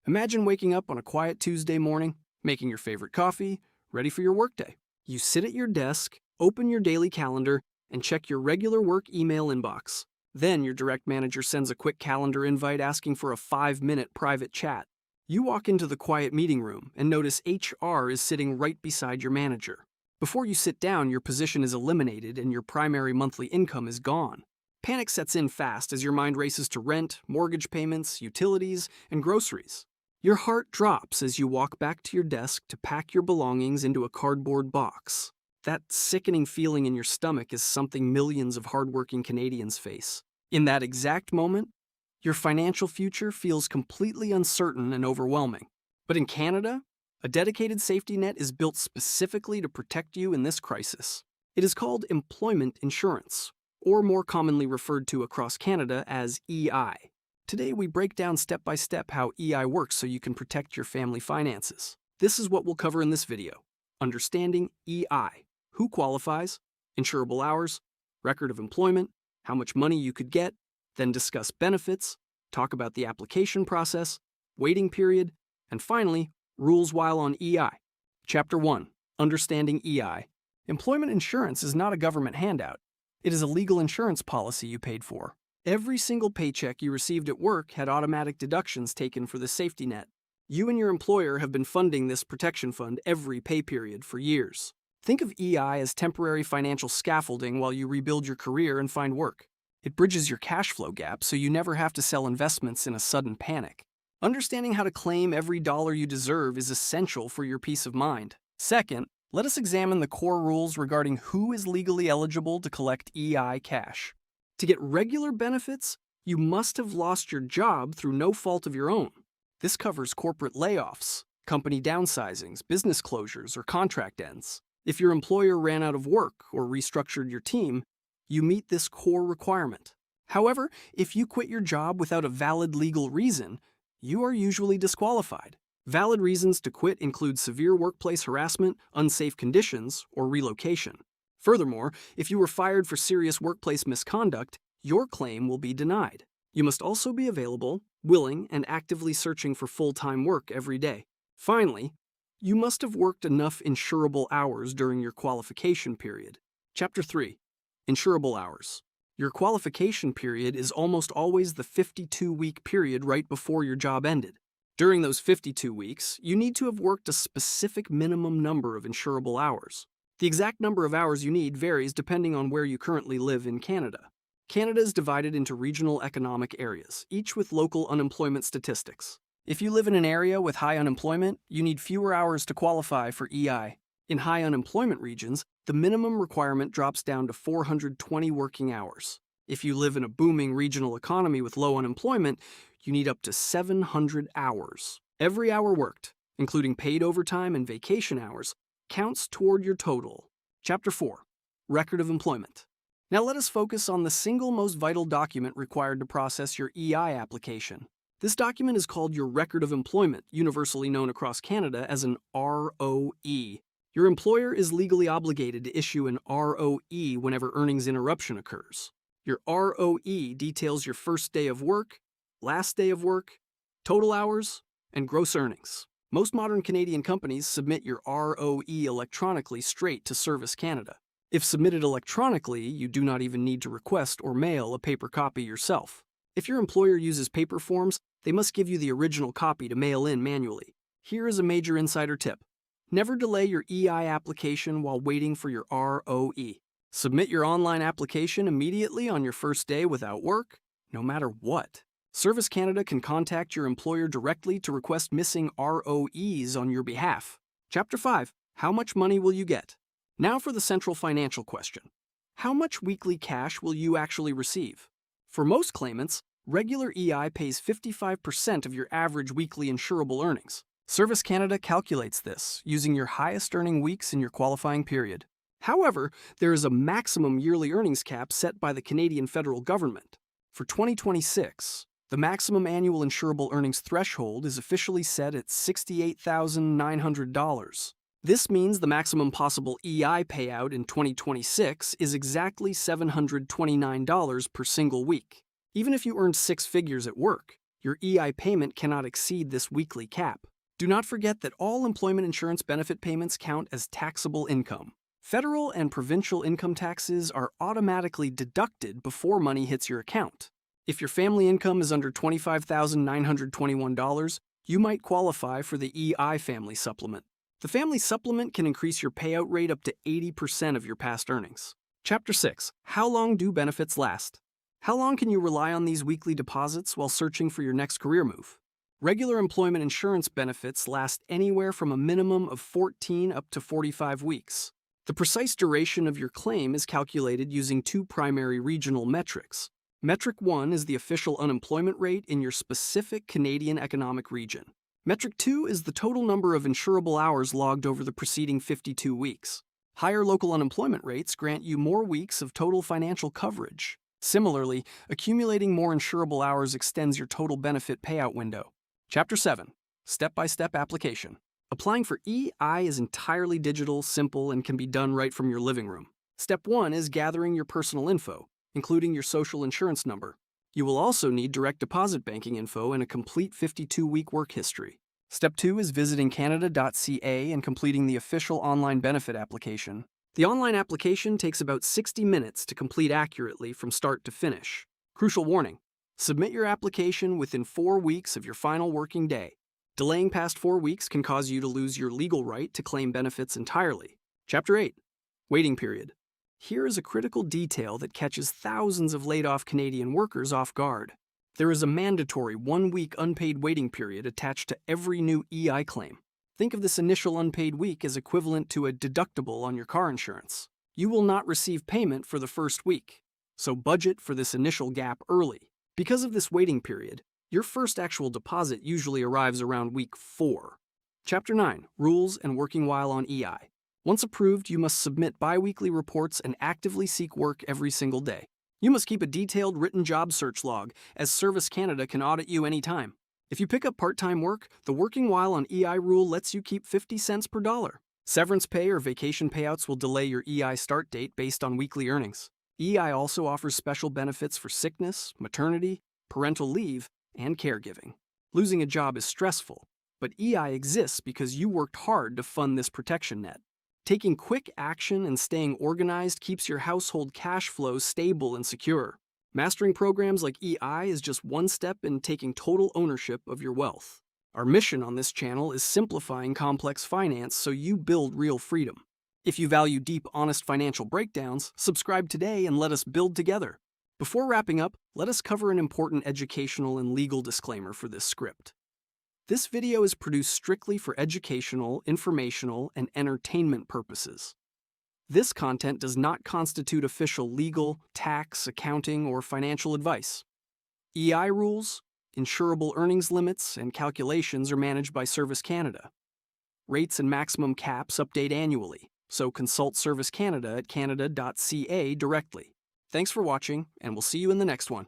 Imagine waking up on a quiet Tuesday morning, making your favorite coffee, ready for your workday. You sit at your desk, open your daily calendar, and check your regular work email inbox. Then your direct manager sends a quick calendar invite asking for a 5-minute private chat. You walk into the quiet meeting room and notice HR is sitting right beside your manager. Before you sit down, your position is eliminated and your primary monthly income is gone. Panic sets in fast as your mind races to rent, mortgage payments, utilities, and groceries. Your heart drops as you walk back to your desk to pack your belongings into a cardboard box. That sickening feeling in your stomach is something millions of hardworking Canadians face. In that exact moment, your financial future feels completely uncertain and overwhelming. But in Canada, a dedicated safety net is built specifically to protect you in this crisis. It is called employment insurance, or more commonly referred to across Canada as EI. Today, we break down step by step how EI works so you can protect your family finances. This is what we'll cover in this video. Understanding EI. Who qualifies, insurable hours, record of employment, how much money you could get, then discuss benefits, talk about the application process, waiting period, and finally, rules while on EI. Chapter 1. Understanding EI. Employment insurance is not a government handout. It is a legal insurance policy you paid for. Every single paycheck you received at work had automatic deductions taken for the safety net. You and your employer have been funding this protection fund every pay period for years. Think of EI as temporary financial scaffolding while you rebuild your career and find work. It bridges your cash flow gap so you never have to sell investments in a sudden panic. Understanding how to claim every dollar you deserve is essential for your peace of mind. Second, let us examine the core rules regarding who is legally eligible to collect EI cash. To get regular benefits, you must have lost your job through no fault of your own. This covers corporate layoffs, company downsizings, business closures, or contract ends. If your employer ran out of work or restructured your team, you meet this core requirement. However, if you quit your job without a valid legal reason, you are usually disqualified. Valid reasons to quit include severe workplace harassment, unsafe conditions, or relocation. Furthermore, if you were fired for serious workplace misconduct, your claim will be denied. You must also be available, willing, and actively searching for full-time work every day. Finally, you must have worked enough insurable hours during your qualification period. Chapter 3. Insurable hours. Your qualification period is almost always the 52-week period right before your job ended. During those 52 weeks, you need to have worked a specific minimum number of insurable hours. The exact number of hours you need varies depending on where you currently live in Canada. Canada is divided into regional economic areas, each with local unemployment statistics. If you live in an area with high unemployment, you need fewer hours to qualify for EI. In high unemployment regions, the minimum requirement drops down to 420 working hours. If you live in a booming regional economy with low unemployment, you need up to 700 hours. Every hour worked, including paid overtime and vacation hours, counts toward your total. Chapter 4. Record of employment. Now let us focus on the single most vital document required to process your EI application. This document is called your Record of Employment, universally known across Canada as an ROE. Your employer is legally obligated to issue an ROE whenever earnings interruption occurs. Your ROE details your first day of work, last day of work, total hours, and gross earnings. Most modern Canadian companies submit your ROE electronically straight to Service Canada. If submitted electronically, you do not even need to request or mail a paper copy yourself. If your employer uses paper forms, they must give you the original copy to mail in manually. Here is a major insider tip. Never delay your EI application while waiting for your ROE. Submit your online application immediately on your first day without work, no matter what. Service Canada can contact your employer directly to request missing ROEs on your behalf. Chapter 5. How much money will you get? Now for the central financial question. How much weekly cash will you actually receive? For most claimants, regular EI pays 55% of your average weekly insurable earnings. Service Canada calculates this using your highest earning weeks in your qualifying period. However, there is a maximum yearly earnings cap set by the Canadian federal government. For 2026, the maximum annual insurable earnings threshold is officially set at $68,900. This means the maximum possible EI payout in 2026 is exactly $729 per single week. Even if you earned 6 figures at work, Your EI payment cannot exceed this weekly cap. Do not forget that all employment insurance benefit payments count as taxable income. Federal and provincial income taxes are automatically deducted before money hits your account. If your family income is under $25,921, you might qualify for the EI Family Supplement. The Family Supplement can increase your payout rate up to 80% of your past earnings. Chapter 6. How long do benefits last? How long can you rely on these weekly deposits while searching for your next career move? Regular employment insurance benefits last anywhere from a minimum of 14 up to 45 weeks. The precise duration of your claim is calculated using two primary regional metrics. Metric 1 is the official unemployment rate in your specific Canadian economic region. Metric 2 is the total number of insurable hours logged over the preceding 52 weeks. Higher local unemployment rates grant you more weeks of total financial coverage. Similarly, accumulating more insurable hours extends your total benefit payout window. Chapter 7. Step-by-step application. Applying for EI is entirely digital, simple, and can be done right from your living room. Step 1 is gathering your personal info, including your social insurance number. You will also need direct deposit banking info and a complete 52-week work history. Step 2 is visiting canada.ca and completing the official online benefit application. The online application takes about 60 minutes to complete accurately from start to finish. Crucial warning: submit your application within 4 weeks of your final working day. Delaying past 4 weeks can cause you to lose your legal right to claim benefits entirely. Chapter 8. Waiting period. Here is a critical detail that catches thousands of laid-off Canadian workers off guard. There is a mandatory 1-week unpaid waiting period attached to every new EI claim. Think of this initial unpaid week as equivalent to a deductible on your car insurance. You will not receive payment for the first week, so budget for this initial gap early. Because of this waiting period, your first actual deposit usually arrives around week 4. Chapter 9. Rules and working while on EI. Once approved, you must submit bi-weekly reports and actively seek work every single day. You must keep a detailed written job search log, as Service Canada can audit you anytime. If you pick up part-time work, the working while on EI rule lets you keep 50 cents per dollar. Severance pay or vacation payouts will delay your EI start date based on weekly earnings. EI also offers special benefits for sickness, maternity, parental leave, and caregiving. Losing a job is stressful, but EI exists because you worked hard to fund this protection net. Taking quick action and staying organized keeps your household cash flow stable and secure. Mastering programs like EI is just one step in taking total ownership of your wealth. Our mission on this channel is simplifying complex finance so you build real freedom. If you value deep, honest financial breakdowns, subscribe today and let us build together. Before wrapping up, let us cover an important educational and legal disclaimer for this script. This video is produced strictly for educational, informational, and entertainment purposes. This content does not constitute official legal, tax, accounting, or financial advice. EI rules, insurable earnings limits, and calculations are managed by Service Canada. Rates and maximum caps update annually, so consult Service Canada at canada.ca directly. Thanks for watching, and we'll see you in the next one.